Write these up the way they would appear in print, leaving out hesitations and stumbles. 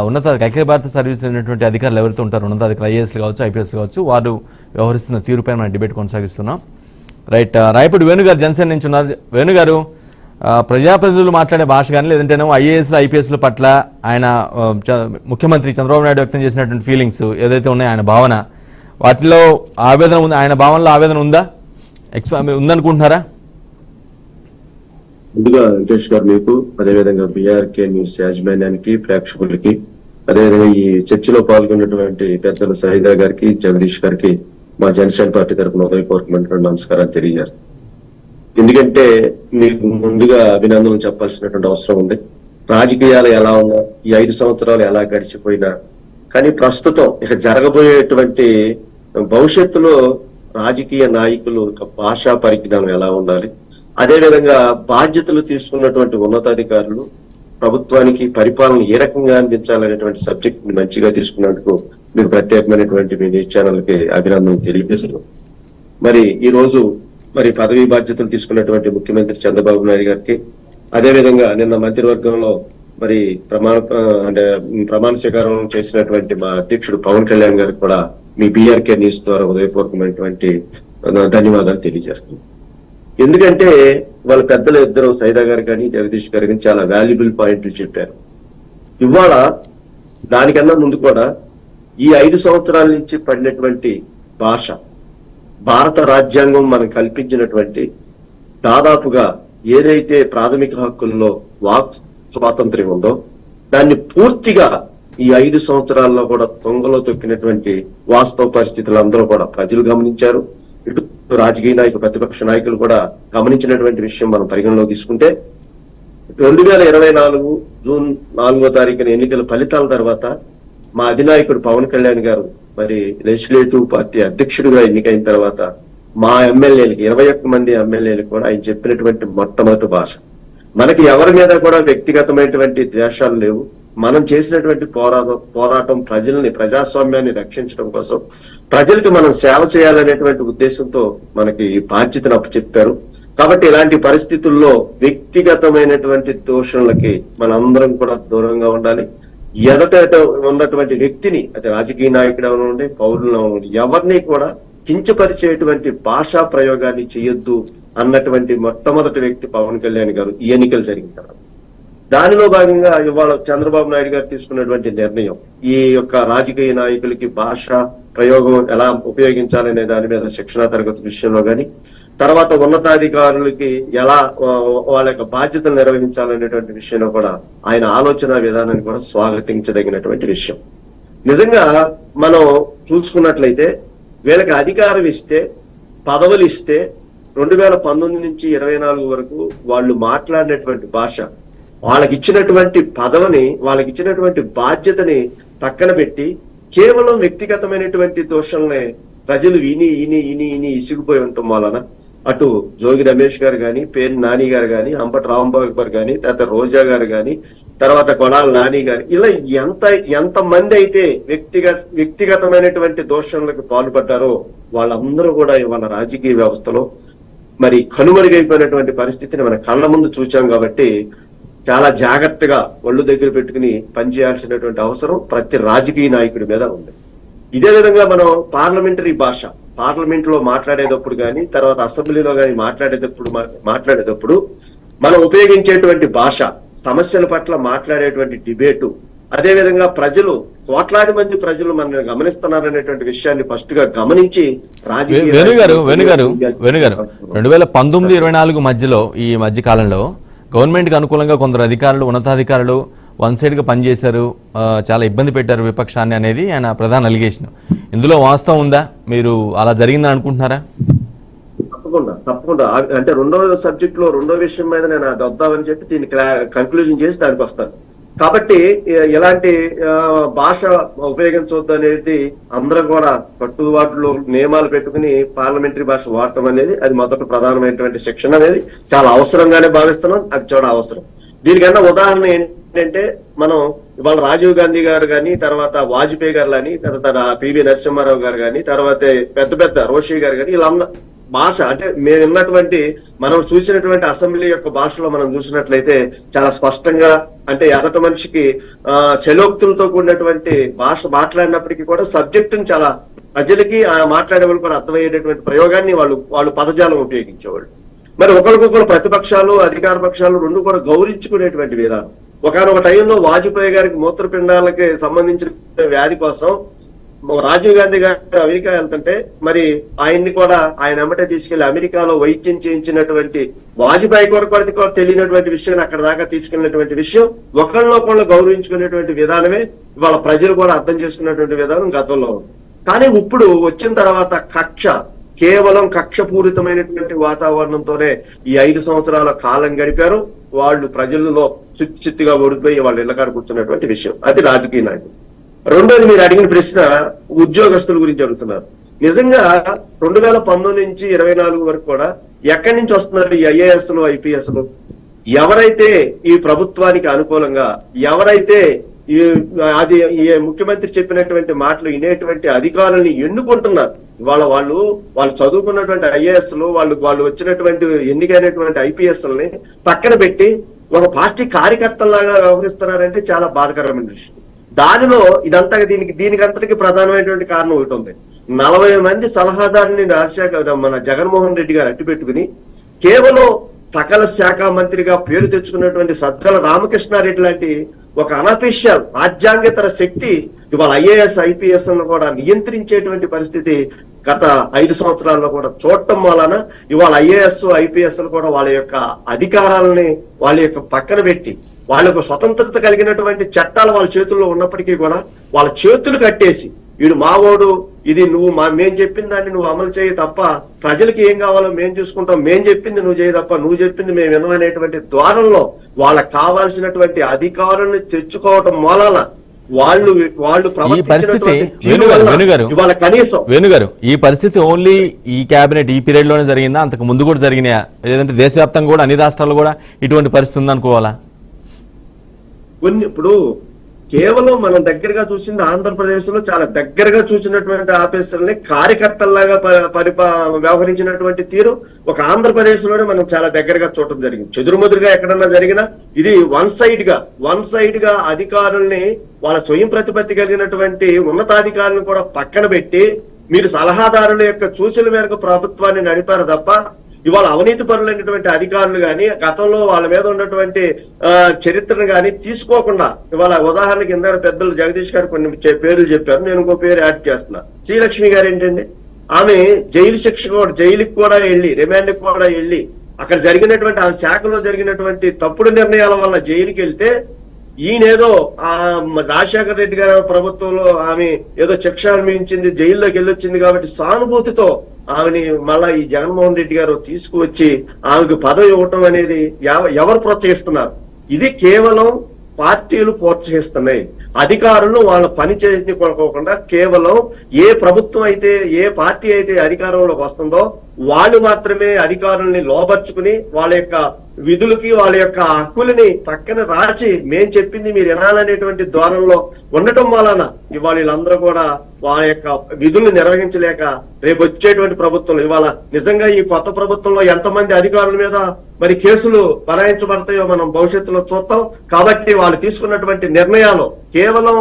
ఉన్నత అఖిల భారత సర్వీస్ అయినటువంటి అధికారులు ఎవరైతే ఉంటారో ఉన్నతాధికారులు ఐఏఎస్లు కావచ్చు, ఐపీఎస్లు కావచ్చు, వారు వ్యవహరిస్తున్న తీరుపై మనం డిబేట్ కొనసాగిస్తున్నాం. రైట్, రాయపూడి వేణుగారు జనసేన నుంచి ఉన్నారు. వేణుగారు, ప్రజాప్రతినిధులు మాట్లాడే భాష కానీ లేదంటేనేమో ఐఏఎస్లు ఐపీఎస్ల పట్ల ఆయన ముఖ్యమంత్రి చంద్రబాబు నాయుడు వ్యక్తం చేసినటువంటి ఫీలింగ్స్ ఏదైతే ఉన్నాయో ఆయన భావన, వాటిలో ఆవేదన ఉంది, ఆయన భావనలో ఆవేదన ఉందా, ఉందనుకుంటున్నారా? ముందుగా వెంకటేష్ గారు మీకు, అదేవిధంగా బీఆర్కే న్యూస్ యాజమాన్యానికి, ప్రేక్షకులకి, అదేవిధంగా ఈ చర్చలో పాల్గొన్నటువంటి పెద్దలు సహిదా గారికి, జగదీష్ గారికి మా జనసేన పార్టీ తరఫున హృదయపూర్వకమైనటువంటి నమస్కారాలు తెలియజేస్తాం. ఎందుకంటే మీకు ముందుగా అభినందనలు చెప్పాల్సినటువంటి అవసరం ఉంది. రాజకీయాలు ఎలా ఉన్నా, ఈ 5 సంవత్సరాలు ఎలా గడిచిపోయినా, కానీ ప్రస్తుతం ఇక జరగబోయేటువంటి భవిష్యత్తులో రాజకీయ నాయకులు భాషా పరిజ్ఞానం ఎలా ఉండాలి, అదేవిధంగా బాధ్యతలు తీసుకున్నటువంటి ఉన్నతాధికారులు ప్రభుత్వానికి పరిపాలన ఏ రకంగా అందించాలనేటువంటి సబ్జెక్ట్ ని మంచిగా తీసుకున్నందుకు మీకు ప్రత్యేకమైనటువంటి మీ న్యూస్ ఛానల్ కి అభినందనలు తెలియజేస్తున్నాం. మరి ఈ రోజు పదవీ బాధ్యతలు తీసుకున్నటువంటి ముఖ్యమంత్రి చంద్రబాబు నాయుడు గారికి, అదేవిధంగా నిన్న మంత్రివర్గంలో ప్రమాణ స్వీకారం చేసినటువంటి మా అధ్యక్షుడు పవన్ కళ్యాణ్ గారికి కూడా మీ బీఆర్కే న్యూస్ ద్వారా హృదయపూర్వకమైనటువంటి ధన్యవాదాలు తెలియజేస్తున్నాం. ఎందుకంటే వాళ్ళ పెద్దలు ఇద్దరు సైదా గారు కానీ జగదీష్ గారు కానీ చాలా వాల్యుబుల్ పాయింట్లు చెప్పారు. ఇవాళ దానికన్నా ముందు కూడా ఈ 5 సంవత్సరాల నుంచి పడినటువంటి భాష, భారత రాజ్యాంగం మనం కల్పించినటువంటి దాదాపుగా ఏదైతే ప్రాథమిక హక్కుల్లో వాక్ స్వాతంత్ర్యం ఉందో దాన్ని పూర్తిగా ఈ 5 సంవత్సరాల్లో కూడా తొంగలో తొక్కినటువంటి వాస్తవ పరిస్థితులు అందరూ కూడా ప్రజలు గమనించారు. ఇటు రాజకీయ నాయకులు, ప్రతిపక్ష నాయకులు కూడా గమనించినటువంటి విషయం మనం పరిగణలోకి తీసుకుంటే 2024 జూన్ 4వ తారీఖున ఎన్నికల ఫలితాల తర్వాత మా అధినాయకుడు పవన్ కళ్యాణ్ గారు లెజిస్లేటివ్ పార్టీ అధ్యక్షుడిగా ఎన్నికైన తర్వాత మా ఎమ్మెల్యేలకి 21 మంది ఎమ్మెల్యేలకు కూడా ఆయన చెప్పినటువంటి మొట్టమొదటి భాష, మనకి ఎవరి మీద కూడా వ్యక్తిగతమైనటువంటి ద్వేషాలు లేవు, మనం చేసినటువంటి పోరాటం ప్రజాస్వామ్యాన్ని రక్షించడం కోసం, ప్రజలకు మనం సేవ చేయాలనేటువంటి ఉద్దేశంతో మనకి ఈ బాధ్యతను అప్పచెప్పారు. కాబట్టి ఇలాంటి పరిస్థితుల్లో వ్యక్తిగతమైనటువంటి దోషణలకి మనందరం కూడా దూరంగా ఉండాలి. ఎదట ఉన్నటువంటి వ్యక్తిని, అది రాజకీయ నాయకుడు అవనండి, పౌరులు అవనండి, ఎవరిని కూడా కించపరిచేటువంటి భాషా ప్రయోగాన్ని చేయొద్దు అన్నటువంటి మొట్టమొదటి వ్యక్తి పవన్ కళ్యాణ్ గారు ఈ ఎన్నికలు జరిగిన తర్వాత. దానిలో భాగంగా ఇవాళ చంద్రబాబు నాయుడు గారు తీసుకున్నటువంటి నిర్ణయం, ఈ యొక్క రాజకీయ నాయకులకి భాష ప్రయోగం ఎలా ఉపయోగించాలనే దాని మీద శిక్షణా తరగతి విషయంలో కానీ, తర్వాత ఉన్నతాధికారులకి ఎలా వాళ్ళ యొక్క బాధ్యతలు నిర్వహించాలనేటువంటి విషయంలో కూడా ఆయన ఆలోచన విధానాన్ని కూడా స్వాగతించదగినటువంటి విషయం. నిజంగా మనం చూసుకున్నట్లయితే వీళ్ళకి అధికారం ఇస్తే, పదవులు ఇస్తే 2019 నుంచి 24 వరకు వాళ్ళు మాట్లాడినటువంటి భాష, వాళ్ళకి ఇచ్చినటువంటి పదవిని, వాళ్ళకి ఇచ్చినటువంటి బాధ్యతని పక్కన పెట్టి కేవలం వ్యక్తిగతమైనటువంటి దోషాలనే ప్రజలు విని ఇని ఇని ఇని ఇసిగిపోయి ఉండటం వలన అటు జోగి రమేష్ గారు కానీ, పేరు నాని గారు కానీ, అంబటి రాంబాబు గారు కానీ, తర్వాత రోజా గారు కానీ, తర్వాత కొడాల నాని గారు, ఇలా ఎంత మంది అయితే వ్యక్తిగతమైనటువంటి దోషాలకు పాల్పడ్డారో వాళ్ళందరూ కూడా ఇవాళ రాజకీయ వ్యవస్థలో కనుమరుగైపోయినటువంటి పరిస్థితిని మన కళ్ళ ముందు చూచాం. కాబట్టి చాలా జాగ్రత్తగా ఒళ్ళు దగ్గర పెట్టుకుని పనిచేయాల్సినటువంటి అవసరం ప్రతి రాజకీయ నాయకుడి మీద ఉంది. ఇదే విధంగా మనం పార్లమెంటరీ భాష, పార్లమెంట్ లో మాట్లాడేటప్పుడు కానీ, తర్వాత అసెంబ్లీలో కానీ మాట్లాడేటప్పుడు మనం ఉపయోగించేటువంటి భాష, సమస్యల పట్ల మాట్లాడేటువంటి డిబేటు, అదేవిధంగా ప్రజలు, కోట్లాది మంది ప్రజలు మనల్ని గమనిస్తున్నారనేటువంటి విషయాన్ని ఫస్ట్ గా గమనించి వేణుగారు 2019-24 మధ్యలో, ఈ మధ్య కాలంలో గవర్నమెంట్కి అనుకూలంగా కొందరు అధికారులు, ఉన్నతాధికారులు వన్ సైడ్ గా పనిచేశారు, చాలా ఇబ్బంది పెట్టారు విపక్షాన్ని అనేది ఆయన ప్రధాన అలిగేషన్. ఇందులో వాస్తవం ఉందా? మీరు అలా జరిగిందని అనుకుంటున్నారా? తప్పకుండా. అంటే రెండో సబ్జెక్ట్ లో రెండో విషయం మీద నేను అది వద్దామని చెప్పి దీన్ని కంక్లూజన్ చేసి దానికి వస్తాను. కాబట్టి ఎలాంటి భాష ఉపయోగించవద్దు అనేది అందరం కూడా కట్టుబాట్లు, నియమాలు పెట్టుకుని పార్లమెంటరీ భాష వాడటం అనేది అది మొదటి ప్రధానమైనటువంటి శిక్షణ అనేది చాలా అవసరంగానే భావిస్తున్నాం. అది చాలా అవసరం. దీనికన్నా ఉదాహరణ ఏంటంటే, మనం ఇవాళ రాజీవ్ గాంధీ గారు కానీ, తర్వాత వాజ్పేయి గారు కానీ, తర్వాత పివి నరసింహారావు గారు కానీ, తర్వాత పెద్ద రోషి గారు కానీ, భాష అంటే మేము విన్నటువంటి మనం చూసినటువంటి అసెంబ్లీ యొక్క భాషలో మనం చూసినట్లయితే చాలా స్పష్టంగా అంటే ఎదటి మనిషికి చలోక్తులతో కూడినటువంటి భాష మాట్లాడినప్పటికీ కూడా సబ్జెక్టుని చాలా ప్రజలకి ఆ మాట్లాడే వాళ్ళు కూడా అర్థమయ్యేటటువంటి ప్రయోగాన్ని వాళ్ళు పదజాలం ఉపయోగించేవాళ్ళు. మరి ఒకరికొకరు ప్రతిపక్షాలు అధికార పక్షాలు రెండు కూడా గౌరవించుకునేటువంటి విధానం. ఒకనొక టైంలో వాజ్పేయి గారికి మూత్రపిండాలకి సంబంధించిన వ్యాధి కోసం రాజీవ్ గాంధీ గారు అమెరికా వెళ్తుంటే మరి ఆయన్ని కూడా ఆయన వెంబటే తీసుకెళ్లి అమెరికాలో వైద్యం చేయించినటువంటి వాజ్పేయి కొరకు తెలియనటువంటి విషయాన్ని అక్కడ దాకా తీసుకెళ్లినటువంటి విషయం ఒకళ్ళొకళ్ళు గౌరవించుకునేటువంటి విధానమే ఇవాళ ప్రజలు కూడా అర్థం చేసుకున్నటువంటి విధానం గతంలో ఉంది. కానీ ఇప్పుడు వచ్చిన తర్వాత కేవలం కక్షపూరితమైనటువంటి వాతావరణంతోనే ఈ 5 సంవత్సరాల కాలం గడిపారు. వాళ్ళు ప్రజల్లో చిత్తుగా ఓడిపోయి వాళ్ళ ఇళ్లకాడ కూర్చున్నటువంటి విషయం. అది రాజకీయ నాయకులు. రెండోది మీరు అడిగిన ప్రశ్న ఉద్యోగస్తుల గురించి అడుగుతున్నారు. నిజంగా 2019 నుంచి 24 వరకు కూడా ఎక్కడి నుంచి వస్తున్నారు ఈ ఐఏఎస్లు ఐపీఎస్లు? ఎవరైతే ఈ ప్రభుత్వానికి అనుకూలంగా ఎవరైతే అది ముఖ్యమంత్రి చెప్పినటువంటి మాటలు వినేటువంటి అధికారుల్ని ఎన్నుకుంటున్నారు. ఇవాళ వాళ్ళు చదువుకున్నటువంటి ఐఏఎస్లు వాళ్ళు వచ్చినటువంటి ఎన్నికైనటువంటి ఐపీఎస్లని పక్కన పెట్టి ఒక పార్టీ కార్యకర్తలాగా వ్యవహరిస్తున్నారంటే చాలా బాధాకరమైన విషయం. దానిలో ఇదంతా దీనికంతటికి ప్రధానమైనటువంటి కారణం ఒకటి ఉంది. 40 మంది సలహాదారుని మన జగన్మోహన్ రెడ్డి గారు అట్టిపెట్టుకుని కేవలం సకల శాఖ మంత్రిగా పేరు తెచ్చుకున్నటువంటి సజ్జల రామకృష్ణారెడ్డి లాంటి ఒక అనఫిషియల్ రాజ్యాంగేతర శక్తి ఇవాళ ఐఏఎస్ ఐపీఎస్ కూడా నియంత్రించేటువంటి పరిస్థితి గత 5 సంవత్సరాల్లో కూడా చూడటం వలన ఇవాళ ఐఏఎస్ ఐపీఎస్ కూడా వాళ్ళ యొక్క అధికారాలని వాళ్ళ యొక్క పక్కన పెట్టి వాళ్ళకు స్వతంత్రత కలిగినటువంటి చట్టాలు వాళ్ళ చేతుల్లో ఉన్నప్పటికీ కూడా వాళ్ళ చేతులు కట్టేసి వీడు మావోడు, ఇది మేం చెప్పిన దాన్ని నువ్వు అమలు చేయి తప్ప ప్రజలకి ఏం కావాలో మేం చూసుకుంటాం, మేం చెప్పింది నువ్వు చేయి తప్ప నువ్వు చెప్పింది మేము వినమనేటువంటి ద్వారంలో వాళ్ళకి కావాల్సినటువంటి అధికారులను తెచ్చుకోవటం మూలాన వాళ్ళు వేణుగారు ఈ పరిస్థితి ఓన్లీ ఈ కేబినెట్ ఈ పీరియడ్ లోనే జరిగిందా? అంతకు ముందు కూడా జరిగినాయా? లేదంటే దేశవ్యాప్తంగా కూడా అన్ని రాష్ట్రాల్లో కూడా ఇటువంటి పరిస్థితి ఉందనుకోవాలా? ఇప్పుడు కేవలం మనం దగ్గరగా చూసింది ఆంధ్రప్రదేశ్ లో చాలా దగ్గరగా చూసినటువంటి ఆఫీసర్లని కార్యకర్తల్లాగా వ్యవహరించినటువంటి తీరు ఒక ఆంధ్రప్రదేశ్ లోనే మనం చాలా దగ్గరగా చూడటం జరిగింది. చెదురుమదురుగా ఎక్కడన్నా జరిగినా ఇది వన్ సైడ్ గా అధికారుల్ని వాళ్ళ స్వయం ప్రతిపత్తి కలిగినటువంటి ఉన్నతాధికారులను కూడా పక్కన పెట్టి మీరు సలహాదారుల యొక్క సూచనల మేరకు ప్రభుత్వాన్ని నడిపారు తప్ప ఇవాళ అవినీతి పరులైనటువంటి అధికారులు కానీ గతంలో వాళ్ళ మీద ఉన్నటువంటి చరిత్రను కానీ తీసుకోకుండా ఇవాళ ఉదాహరణకి ఇందాక పెద్దలు జగదీష్ గారు కొన్ని పేర్లు చెప్పారు, నేను ఇంకో పేరు యాడ్ చేస్తున్నా. శ్రీలక్ష్మి గారు ఏంటండి, ఆమె జైలుకి కూడా వెళ్ళి రిమాండ్కి కూడా వెళ్ళి అక్కడ జరిగినటువంటి ఆ శాఖలో జరిగినటువంటి తప్పుడు నిర్ణయాల వల్ల జైలుకి వెళ్తే ఈయనేదో రాజశేఖర రెడ్డి గారి ప్రభుత్వంలో ఆమె ఏదో శిక్ష అనుభవించింది, జైల్లోకి వెళ్ళొచ్చింది కాబట్టి సానుభూతితో ఆమెని మళ్ళా ఈ జగన్మోహన్ రెడ్డి గారు తీసుకువచ్చి ఆమెకు పదవి ఇవ్వటం అనేది ఎవరు ప్రోత్సహిస్తున్నారు? ఇది కేవలం పార్టీలు ప్రోత్సహిస్తున్నాయి. అధికారులు వాళ్ళ పని చేసుకోకుండా కేవలం ఏ ప్రభుత్వం అయితే ఏ పార్టీ అయితే అధికారంలోకి వస్తుందో వాళ్ళు మాత్రమే అధికారుల్ని లోబర్చుకుని వాళ్ళ యొక్క విధులకి వాళ్ళ యొక్క హక్కులని పక్కన రాచి మేం చెప్పింది మీరు వినాలనేటువంటి ధోరణిలో ఉండటం వలన ఇవాళ వీళ్ళందరూ కూడా వాళ్ళ యొక్క విధులను నిర్వహించలేక రేపు వచ్చేటువంటి ప్రభుత్వంలో ఇవాళ నిజంగా ఈ కొత్త ప్రభుత్వంలో ఎంతమంది అధికారుల మీద మరి కేసులు బనాయించబడతాయో మనం భవిష్యత్తులో చూస్తాం. కాబట్టి వాళ్ళు తీసుకున్నటువంటి నిర్ణయాలు కేవలం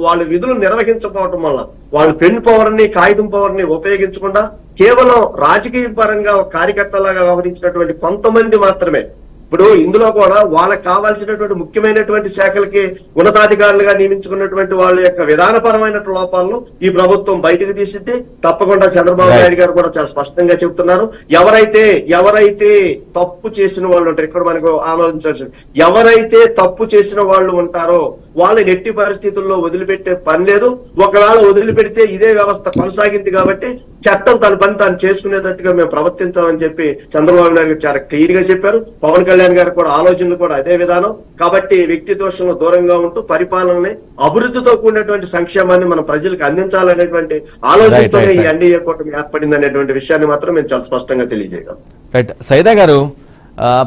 వాళ్ళు విధులు నిర్వహించకపోవటం వల్ల వాళ్ళు పెన్ పవర్ ని కాగితం పవర్ ని ఉపయోగించకుండా కేవలం రాజకీయ పరంగా కార్యకర్తలాగా వ్యవహరించినటువంటి కొంతమంది మాత్రమే. ఇప్పుడు ఇందులో కూడా వాళ్ళకి కావాల్సినటువంటి ముఖ్యమైనటువంటి శాఖలకి ఉన్నతాధికారులుగా నియమించుకున్నటువంటి వాళ్ళ యొక్క విధానపరమైన లోపాలను ఈ ప్రభుత్వం బయటకు తీసింది. తప్పకుండా చంద్రబాబు నాయుడు గారు కూడా చాలా స్పష్టంగా చెప్తున్నారు. ఎవరైతే తప్పు చేసిన వాళ్ళు ఉంటారు, ఇక్కడ మనకు ఆలోచించాల్సి, ఎవరైతే తప్పు చేసిన వాళ్ళు ఉంటారో వాళ్ళని ఎట్టి పరిస్థితుల్లో వదిలిపెట్టే పని లేదు. ఒకవేళ వదిలిపెడితే ఇదే వ్యవస్థ కొనసాగింది కాబట్టి చట్టం తన పని తాను చేసుకునేటట్టుగా మేము ప్రవర్తించామని చెప్పి చంద్రబాబు నాయుడు గారు చాలా క్లియర్ గా చెప్పారు. పవన్ కళ్యాణ్ గారు కూడా ఆలోచనలు కూడా అదే విధానం. కాబట్టి వ్యక్తి దోషంలో దూరంగా ఉంటూ పరిపాలనని అభివృద్ధితో కూడినటువంటి సంక్షేమాన్ని మనం ప్రజలకు అందించాలనేటువంటి ఆలోచనతో ఈ ఎన్డీఏ కూటమి ఏర్పడింది అనేటువంటి విషయాన్ని మాత్రం మేము చాలా స్పష్టంగా తెలియజేయగలం. రైట్ సైదా గారు,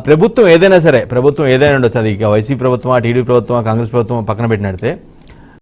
ప్రభుత్వం ఏదైనా సరే, ప్రభుత్వం ఏదైనా ఉండొచ్చు, అది వైసీపీ ప్రభుత్వం టీడీపీ ప్రభుత్వం కాంగ్రెస్ ప్రభుత్వం పక్కన పెట్టినట్టే